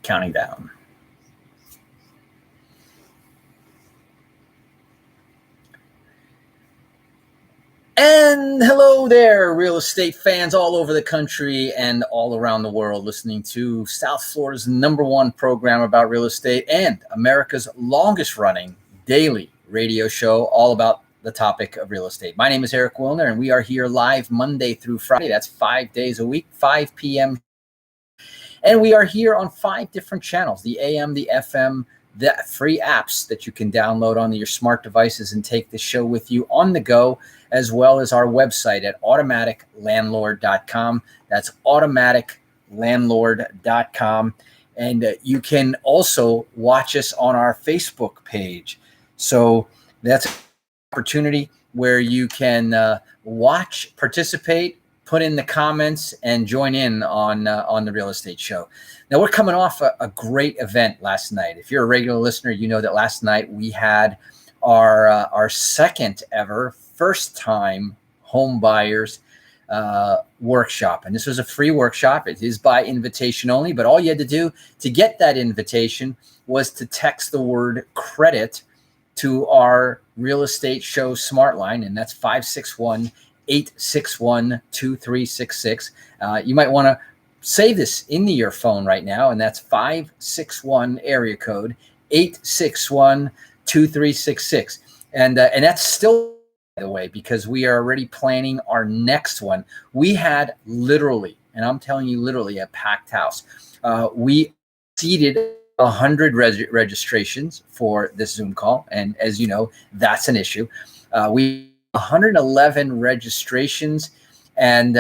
Counting down. And hello there, real estate fans all over the country and all around the world listening to South Florida's #1 program about real estate and America's longest running daily radio show all about the topic of real estate. My name is Eric Willner, and we are here live Monday through Friday. That's 5 days a week, 5 p.m. And we are here on 5 different channels, the AM, the FM, the free apps that you can download onto your smart devices and take the show with you on the go, as well as our website at automaticlandlord.com. That's automaticlandlord.com. And you can also watch us on our Facebook page. So that's an opportunity where you can watch, participate, put in the comments, and join in on the real estate show. Now, we're coming off a great event last night. If you're a regular listener, you know that last night we had our second ever first-time home buyers workshop. And this was a free workshop. It is by invitation only, but all you had to do to get that invitation was to text the word credit to our real estate show smart line, and that's 561-861-2366. You might want to save this into your phone right now, and that's 561 area code 861-2366. And that's still, by the way, because we are already planning our next one. We had literally, and I'm telling you literally, a packed house. We exceeded 100 registrations for this Zoom call, and as you know, that's an issue. We 111 registrations, and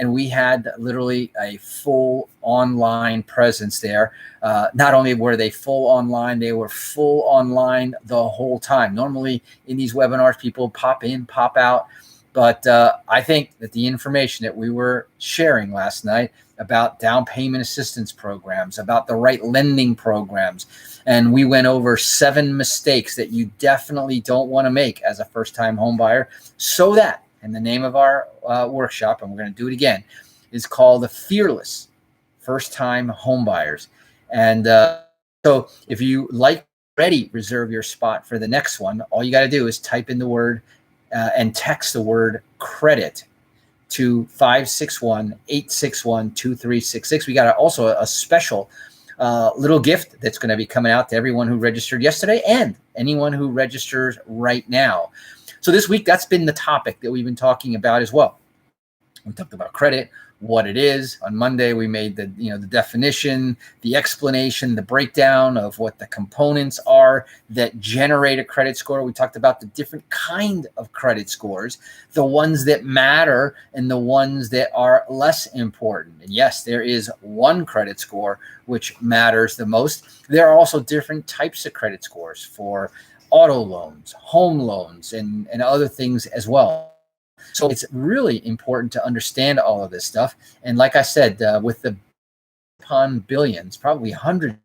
we had literally a full online presence there. Not only were they full online, they were full online the whole time. Normally in these webinars, people pop in, pop out. But I think that the information that we were sharing last night about down payment assistance programs, about the right lending programs, and we went over 7 mistakes that you definitely don't want to make as a first-time home buyer, so that, and the name of our workshop, and we're going to do it again, is called the Fearless First-Time Home Buyers. And so if you already reserve your spot for the next one, all you got to do is type in the word and text the word credit to 561-861-2366. We got also a special little gift that's going to be coming out to everyone who registered yesterday and anyone who registers right now. So this week, that's been the topic that we've been talking about as well. We talked about credit, what it is. On Monday, we made the definition, the explanation, the breakdown of what the components are that generate a credit score. We talked about the different kind of credit scores, the ones that matter and the ones that are less important. And yes, there is one credit score which matters the most. There are also different types of credit scores for auto loans, home loans, and other things as well. So it's really important to understand all of this stuff. And like I said, with the upon billions, probably hundreds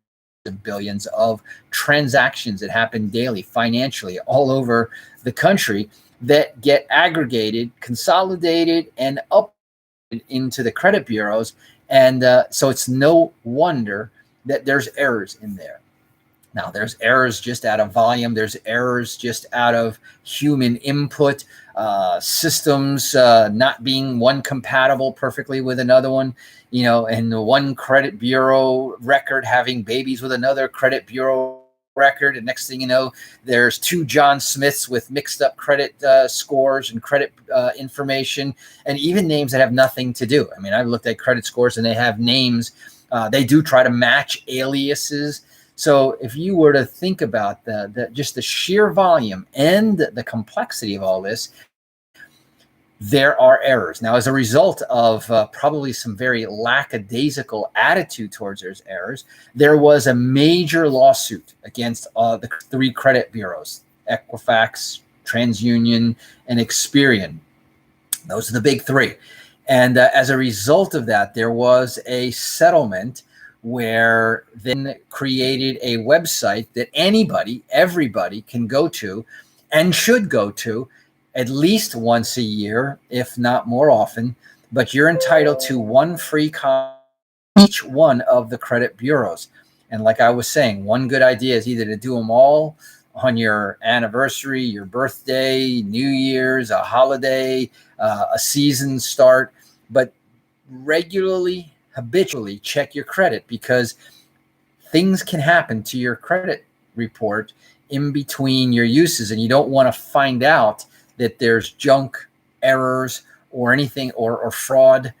of billions of transactions that happen daily financially all over the country that get aggregated, consolidated, and up into the credit bureaus. And so it's no wonder that there's errors in there. Now, there's errors just out of volume. There's errors just out of human input, systems not being one compatible perfectly with another one, and the one credit bureau record having babies with another credit bureau record. And next thing you know, there's 2 John Smiths with mixed up credit scores and credit information, and even names that have nothing to do. I mean, I've looked at credit scores and they have names. They do try to match aliases. So if you were to think about just the sheer volume and the complexity of all this, there are errors. Now, as a result of probably some very lackadaisical attitude towards those errors, there was a major lawsuit against the 3 credit bureaus, Equifax, TransUnion, and Experian. Those are the big 3. And as a result of that, there was a settlement where then created a website that everybody can go to and should go to at least once a year, if not more often. But you're entitled to one free copy each one of the credit bureaus. And like I was saying, one good idea is either to do them all on your anniversary, your birthday, New Year's, a holiday, a season start, but regularly, habitually check your credit, because things can happen to your credit report in between your uses, and you don't want to find out that there's junk, errors, or anything, or fraud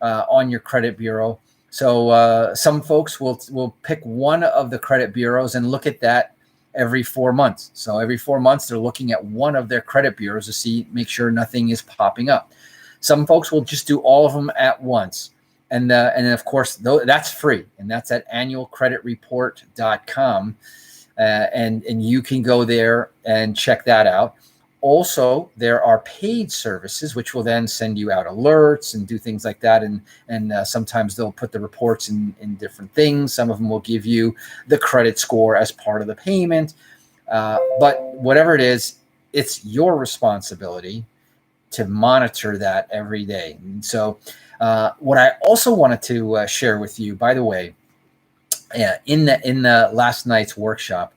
on your credit bureau. So some folks will pick one of the credit bureaus and look at that every 4 months. So every 4 months, they're looking at one of their credit bureaus to make sure nothing is popping up. Some folks will just do all of them at once. And then, of course, that's free. And that's at annualcreditreport.com. And you can go there and check that out. Also, there are paid services, which will then send you out alerts and do things like that. And sometimes they'll put the reports in different things. Some of them will give you the credit score as part of the payment. But whatever it is, it's your responsibility to monitor that every day. And so what I also wanted to share with you, by the way, in the last night's workshop,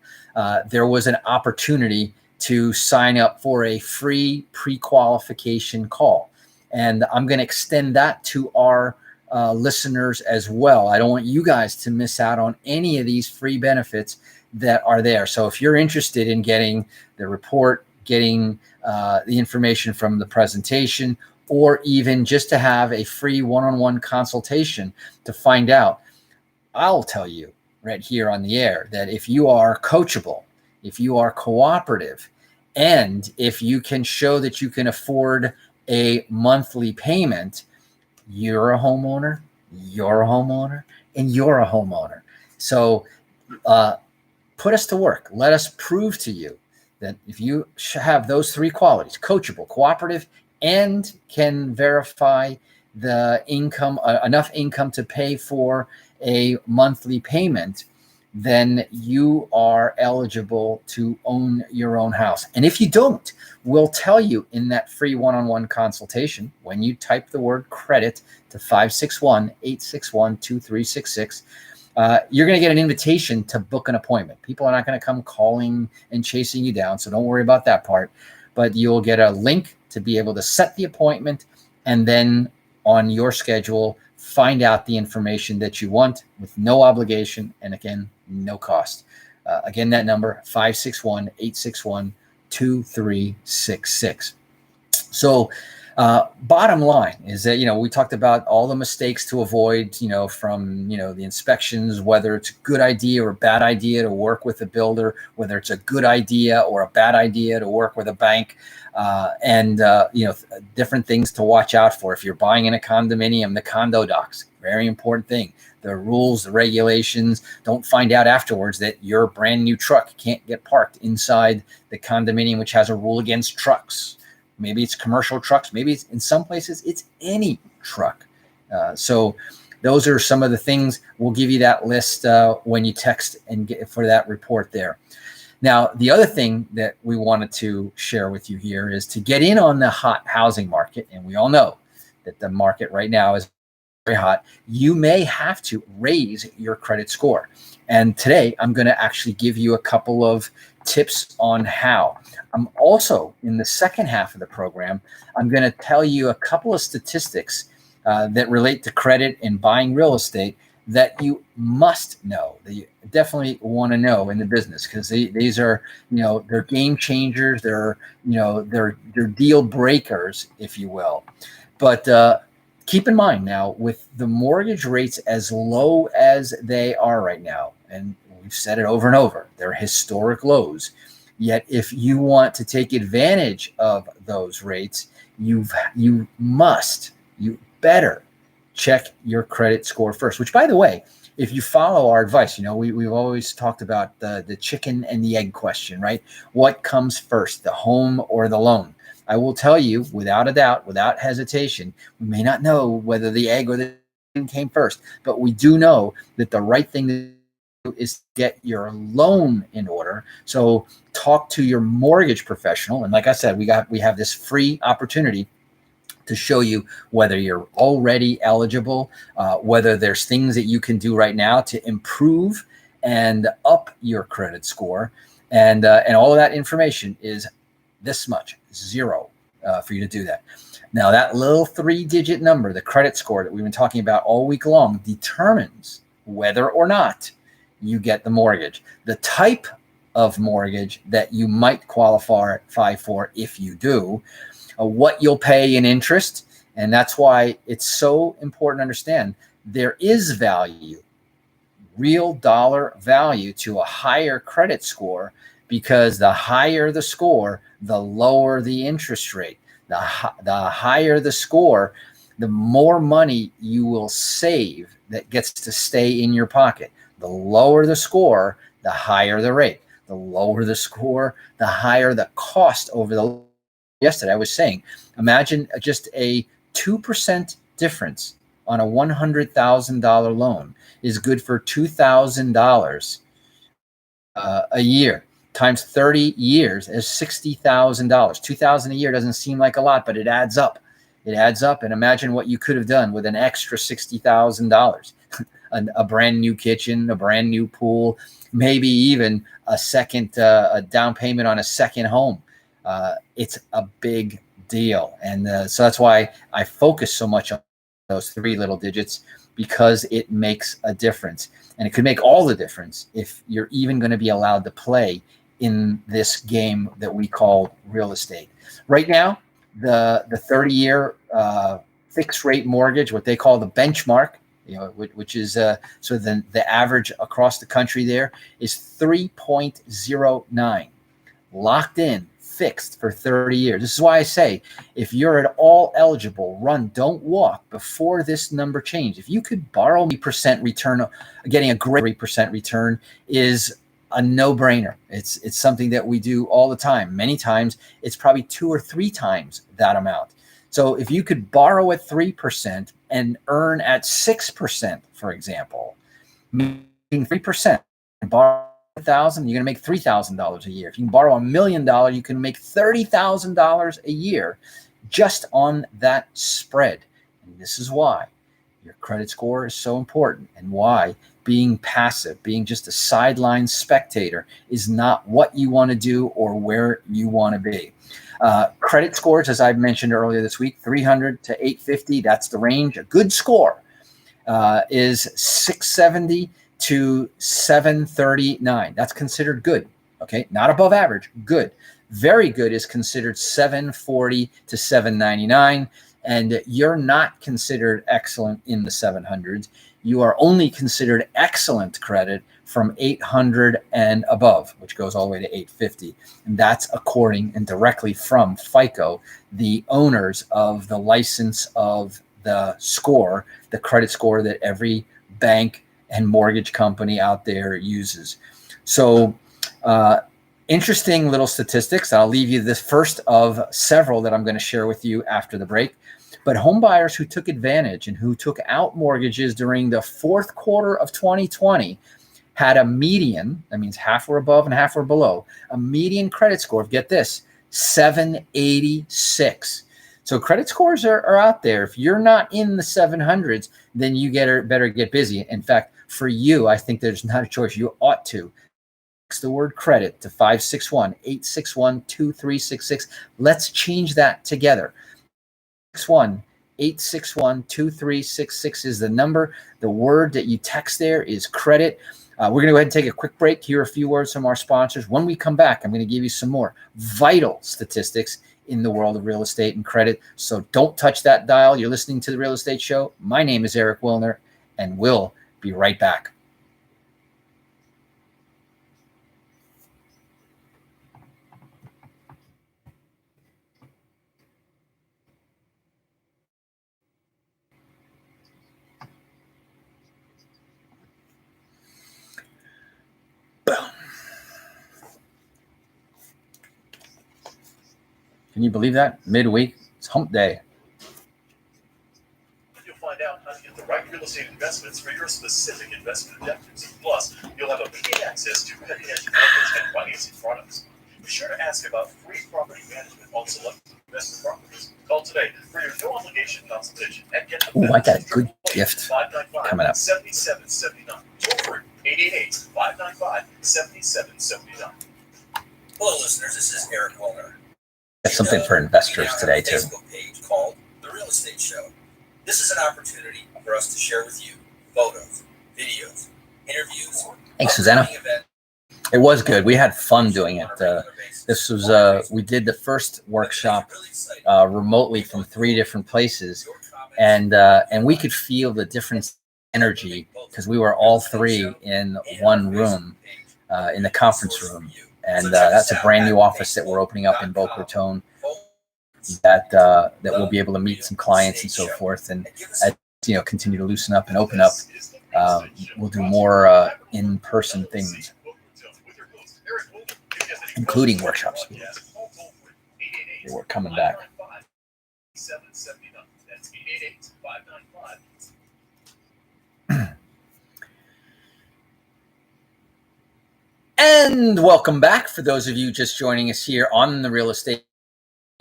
there was an opportunity to sign up for a free pre-qualification call. And I'm going to extend that to our listeners as well. I don't want you guys to miss out on any of these free benefits that are there. So if you're interested in getting the report, getting the information from the presentation, or even just to have a free one-on-one consultation to find out, I'll tell you right here on the air that if you are coachable, if you are cooperative, and if you can show that you can afford a monthly payment, you're a homeowner, and you're a homeowner. So put us to work. Let us prove to you that if you have those three qualities, coachable, cooperative, and can verify the income, enough income to pay for a monthly payment, then you are eligible to own your own house. And if you don't, we'll tell you in that free one-on-one consultation, when you type the word credit to 561-861-2366, you're going to get an invitation to book an appointment. People are not going to come calling and chasing you down, so don't worry about that part. But you'll get a link to be able to set the appointment, and then on your schedule, find out the information that you want with no obligation, and again, no cost. Again, that number, 561-861-2366. So bottom line is that, we talked about all the mistakes to avoid, from, the inspections, whether it's a good idea or a bad idea to work with a builder, whether it's a good idea or a bad idea to work with a bank, and different things to watch out for. If you're buying in a condominium, the condo docs, very important thing. The rules, the regulations. Don't find out afterwards that your brand new truck can't get parked inside the condominium, which has a rule against trucks. Maybe it's commercial trucks. Maybe it's, in some places, it's any truck. So those are some of the things. We'll give you that list when you text and get for that report there. Now, the other thing that we wanted to share with you here is to get in on the hot housing market. And we all know that the market right now is very hot. You may have to raise your credit score. And today I'm going to actually give you a couple of tips on how. I'm also, in the second half of the program, I'm going to tell you a couple of statistics that relate to credit and buying real estate that you must know, that you definitely want to know in the business, because these are, they're game changers. They're deal breakers, if you will. But keep in mind now, with the mortgage rates as low as they are right now, and we've said it over and over, they're historic lows. Yet if you want to take advantage of those rates, you better check your credit score first, which, by the way, if you follow our advice, we've always talked about the chicken and the egg question, right? What comes first, the home or the loan? I will tell you, without a doubt, without hesitation, we may not know whether the egg or the chicken came first, but we do know that the right thing to do is to get your loan in order. So talk to your mortgage professional. And like I said, we have this free opportunity to show you whether you're already eligible, whether there's things that you can do right now to improve and up your credit score. And all of that information is this much, zero, for you to do that. Now, that little 3-digit number, the credit score that we've been talking about all week long, determines whether or not you get the mortgage. The type of mortgage that you might qualify for if you do, what you'll pay in interest. And that's why it's so important to understand there is value, real dollar value to a higher credit score, because the higher the score, the lower the interest rate. The higher the score, the more money you will save that gets to stay in your pocket. The lower the score, the higher the rate. The lower the score, the higher the cost over the. Yesterday I was saying, imagine just a 2% difference on a $100,000 loan is good for $2,000 a year. Times 30 years is $60,000. $2,000 a year doesn't seem like a lot, but it adds up. It adds up. And imagine what you could have done with an extra $60,000. A brand new kitchen, a brand new pool, maybe even a second a down payment on a second home. It's a big deal. And so that's why I focus so much on those 3 little digits, because it makes a difference. And it could make all the difference if you're even going to be allowed to play in this game that we call real estate. Right now, the 30-year fixed rate mortgage, what they call the benchmark, which is so then the average across the country there is 3.09, locked in, fixed for 30 years. This is why I say, if you're at all eligible, run, don't walk before this number change. If you could borrow 3% return, getting a great 3% return is a no-brainer. It's something that we do all the time. Many times it's probably 2 or 3 times that amount. So if you could borrow at 3% and earn at 6%, for example, making 3% and borrow $1,000, you're going to make $3,000 a year. If you can borrow $1 million, you can make $30,000 a year just on that spread. And this is why your credit score is so important, and why being passive, being just a sideline spectator, is not what you want to do or where you want to be. Credit scores, as I've mentioned earlier this week, 300 to 850, that's the range. A good score is 670 to 739. That's considered good. Okay, not above average, good. Very good is considered 740 to 799, and you're not considered excellent in the 700s. You are only considered excellent credit from 800 and above, which goes all the way to 850. And that's according and directly from Fico, the owners of the license of the score, the credit score that every bank and mortgage company out there uses. So interesting little statistics. I'll leave you this first of several that I'm going to share with you after the break. But home buyers who took advantage and who took out mortgages during the fourth quarter of 2020 had a median, that means half were above and half were below, a median credit score of, get this, 786. So credit scores are out there. If you're not in the 700s, then you better get busy. In fact, for you, I think there's not a choice. You ought to text the word credit to 561-861-2366. Let's change that together. 861-2366 is the number. The word that you text there is credit. We're going to go ahead and take a quick break, hear a few words from our sponsors. When we come back, I'm going to give you some more vital statistics in the world of real estate and credit. So don't touch that dial. You're listening to The Real Estate Show. My name is Eric Willner, and we'll be right back. Can you believe that? Midweek, it's hump day. You'll find out how to get the right real estate investments for your specific investment objectives. Plus, you'll have immediate access to cutting-edge mortgage and financing products. Be sure to ask about free property management on selected investment properties. Call today for your no-obligation consultation at I got a good gift coming up. 595-7779. Toll free 888-595-7779. Hello, listeners. This is Eric Willner. That's something for investors today, too. Facebook page called The Real Estate Show. This is an opportunity for us to share with you photos, videos, interviews. Thanks, Susanna. It was good. We had fun doing it. This was we did the first workshop remotely from 3 different places, and we could feel the different energy because we were all 3 in one room in the conference room, and that's a brand new office that we're opening up in Boca Raton. That we'll be able to meet some clients and so forth, and continue to loosen up and open up. We'll do more in-person things, including workshops. We're coming back. And welcome back. For those of you just joining us here on the Real Estate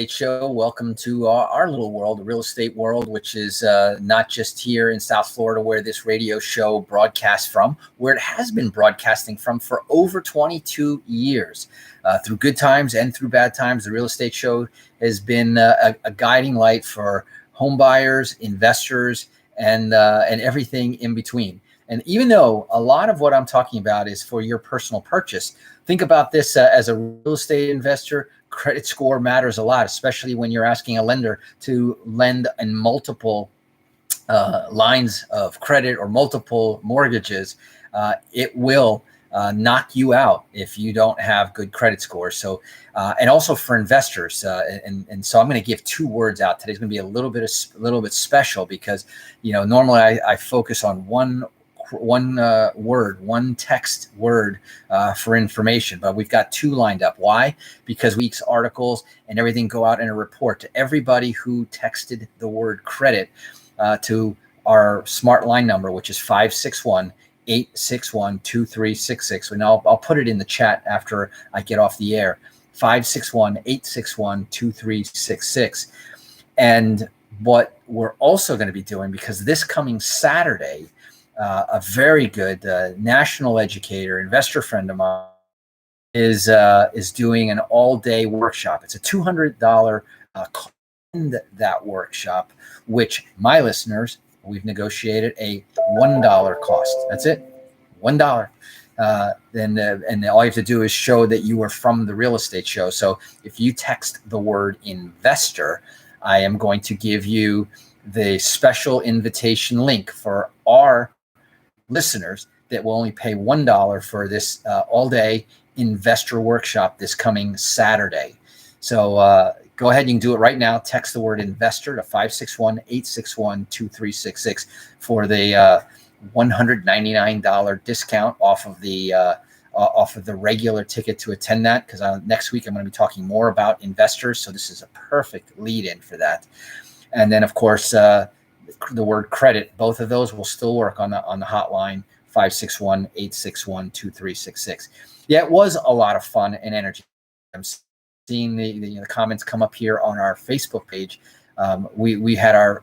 Show, welcome to our little world, the real estate world, which is not just here in South Florida where this radio show broadcasts from, where it has been broadcasting from for over 22 years. Through good times and through bad times, the Real Estate Show has been a guiding light for home buyers, investors, and everything in between. And even though a lot of what I'm talking about is for your personal purchase, think about this as a real estate investor. Credit score matters a lot, especially when you're asking a lender to lend in multiple lines of credit or multiple mortgages. It will knock you out if you don't have good credit scores. So, and also for investors. And so I'm going to give 2 words out. Today's going to be a little bit special because, normally I focus on one text word for information, but we've got 2 lined up. Why? Because week's articles and everything go out in a report to everybody who texted the word credit to our smart line number, which is 561-861-2366. And I'll put it in the chat after I get off the air. 561-861-2366. And what we're also going to be doing, because this coming Saturday, a very good national educator, investor friend of mine is doing an all-day workshop. It's a $200 cost in that workshop, which my listeners, we've negotiated a $1 cost. That's it, $1. And all you have to do is show that you are from the Real Estate Show. So if you text the word investor, I am going to give you the special invitation link for our listeners that will only pay $1 for this all-day investor workshop this coming Saturday. So go ahead, you can do it right now. Text the word investor to 561-861-2366 for the $199 discount off of the regular ticket to attend that, because next week I'm going to be talking more about investors. So this is a perfect lead-in for that. And then, of course, the word credit, both of those will still work on the hotline, 561-861-2366. Yeah, it was a lot of fun and energy. I'm seeing the comments come up here on our Facebook page. We had our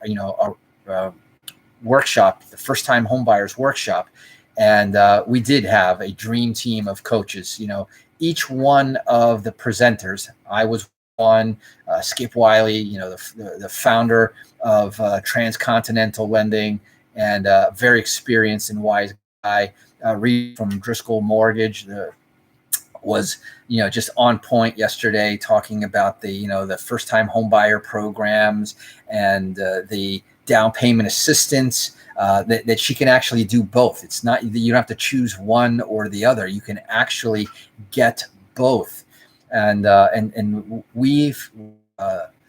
workshop, the first time homebuyers workshop, and we did have a dream team of coaches. Each one of the presenters, I was one, Skip Wiley, the founder of Transcontinental Lending, and very experienced and wise guy. Reed from Driscoll Mortgage was just on point yesterday, talking about the first time home buyer programs and the down payment assistance, that she can actually do both. It's not, you don't have to choose one or the other. You can actually get both. And we've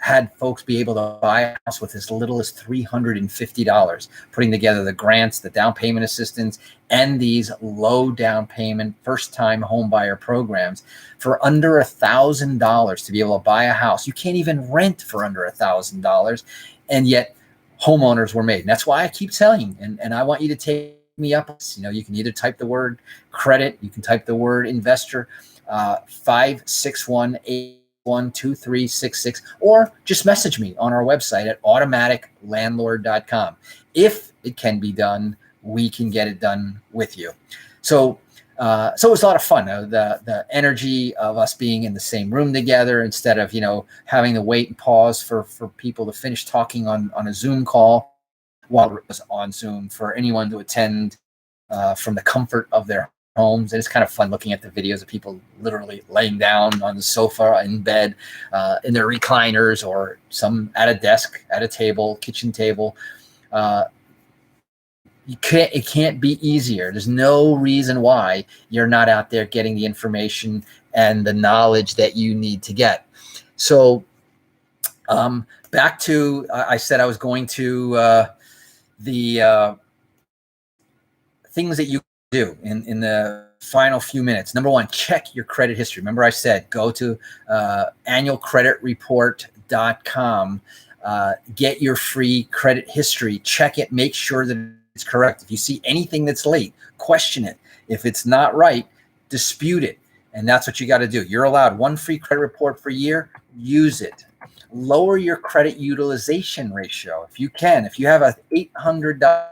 had folks be able to buy a house with as little as $350, putting together the grants, the down payment assistance, and these low down payment first-time home buyer programs for under $1,000 to be able to buy a house. You can't even rent for under $1,000, and yet homeowners were made. And that's why I keep telling you, and I want you to take me up. You can either type the word credit, you can type the word investor, 561-861-2366, or just message me on our website at automaticlandlord.com. If it can be done, we can get it done with you. So it was a lot of fun. The energy of us being in the same room together instead of, having to wait and pause for people to finish talking on a Zoom call while it was on Zoom, for anyone to attend from the comfort of their homes. And it's kind of fun looking at the videos of people literally laying down on the sofa, in bed, in their recliners, or some at a desk, at a table, kitchen table. It can't be easier. There's no reason why you're not out there getting the information and the knowledge that you need to get. So back to, I said I was going to the things that you do in the final few minutes. Number one, check your credit history. Remember I said, go to annualcreditreport.com, get your free credit history, check it, make sure that it's correct. If you see anything that's late, question it. If it's not right, dispute it. And that's what you got to do. You're allowed one free credit report per year. Use it. Lower your credit utilization ratio if you can. If you have a $800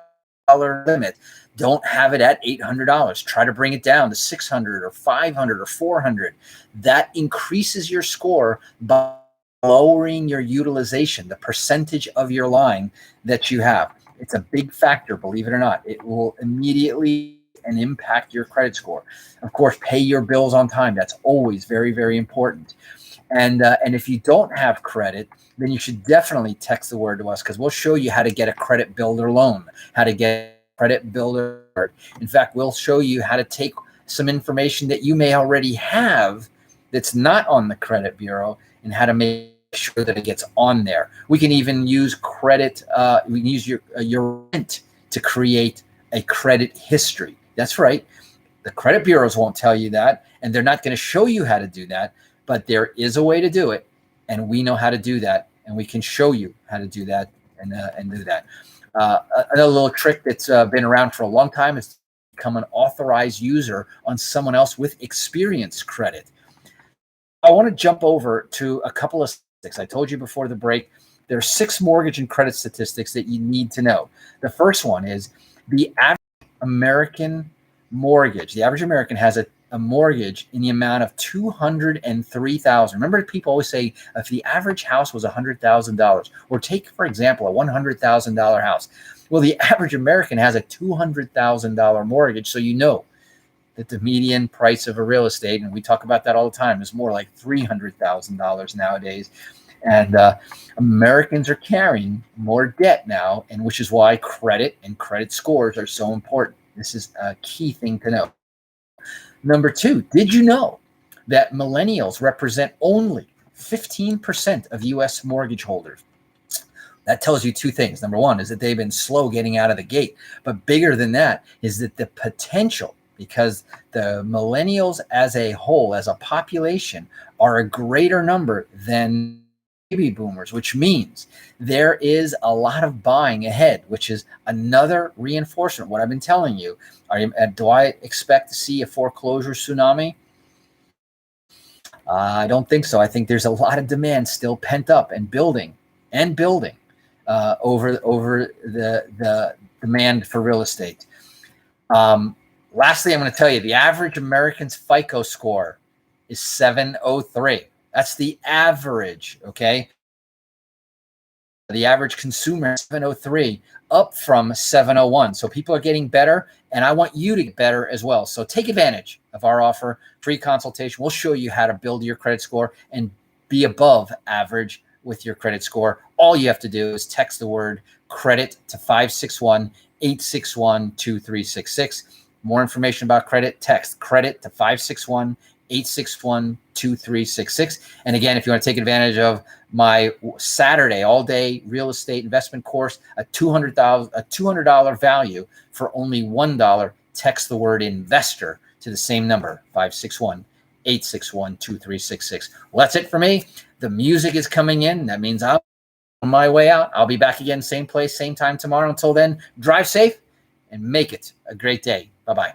limit, don't have it at $800. Try to bring it down to $600 or $500 or $400. That increases your score by lowering your utilization, the percentage of your line that you have. It's a big factor, believe it or not. It will immediately and impact your credit score. Of course, pay your bills on time. That's always very, very important. And if you don't have credit, then you should definitely text the word to us, because we'll show you how to get a credit builder loan, how to get a credit builder. In fact, we'll show you how to take some information that you may already have that's not on the credit bureau, and how to make sure that it gets on there. We can even use credit. We can use your rent to create a credit history. That's right. The credit bureaus won't tell you that, and they're not going to show you how to do that. But there is a way to do it, and we know how to do that, and we can show you how to do that and do that. Another little trick that's been around for a long time is to become an authorized user on someone else with experience credit. I want to jump over to a couple of statistics. I told you before the break, there are 6 mortgage and credit statistics that you need to know. The first one is the average American mortgage. The average American has a mortgage in the amount of $203,000. Remember, people always say if the average house was $100,000, or take, for example, a $100,000 house. Well, the average American has a $200,000 mortgage. So you know that the median price of a real estate, and we talk about that all the time, is more like $300,000 nowadays. And Americans are carrying more debt now, and which is why credit and credit scores are so important. This is a key thing to know. Number 2, did you know that millennials represent only 15% of U.S. mortgage holders? That tells you 2 things. Number 1 is that they've been slow getting out of the gate. But bigger than that is that the potential, because the millennials as a whole, as a population, are a greater number than baby boomers, which means there is a lot of buying ahead, which is another reinforcement. What I've been telling you, do I expect to see a foreclosure tsunami? I don't think so. I think there's a lot of demand still pent up and building over the demand for real estate. Lastly, I'm going to tell you the average American's FICO score is 703. That's the average, okay? The average consumer is 703, up from 701. So people are getting better, and I want you to get better as well. So take advantage of our offer, free consultation. We'll show you how to build your credit score and be above average with your credit score. All you have to do is text the word credit to 561-861-2366. More information about credit, text credit to 561-861-2366. And again, if you want to take advantage of my Saturday all-day real estate investment course, a $200 value for only $1, text the word investor to the same number, 561-861-2366. Well, that's it for me. The music is coming in. That means I'm on my way out. I'll be back again, same place, same time tomorrow. Until then, drive safe and make it a great day. Bye-bye.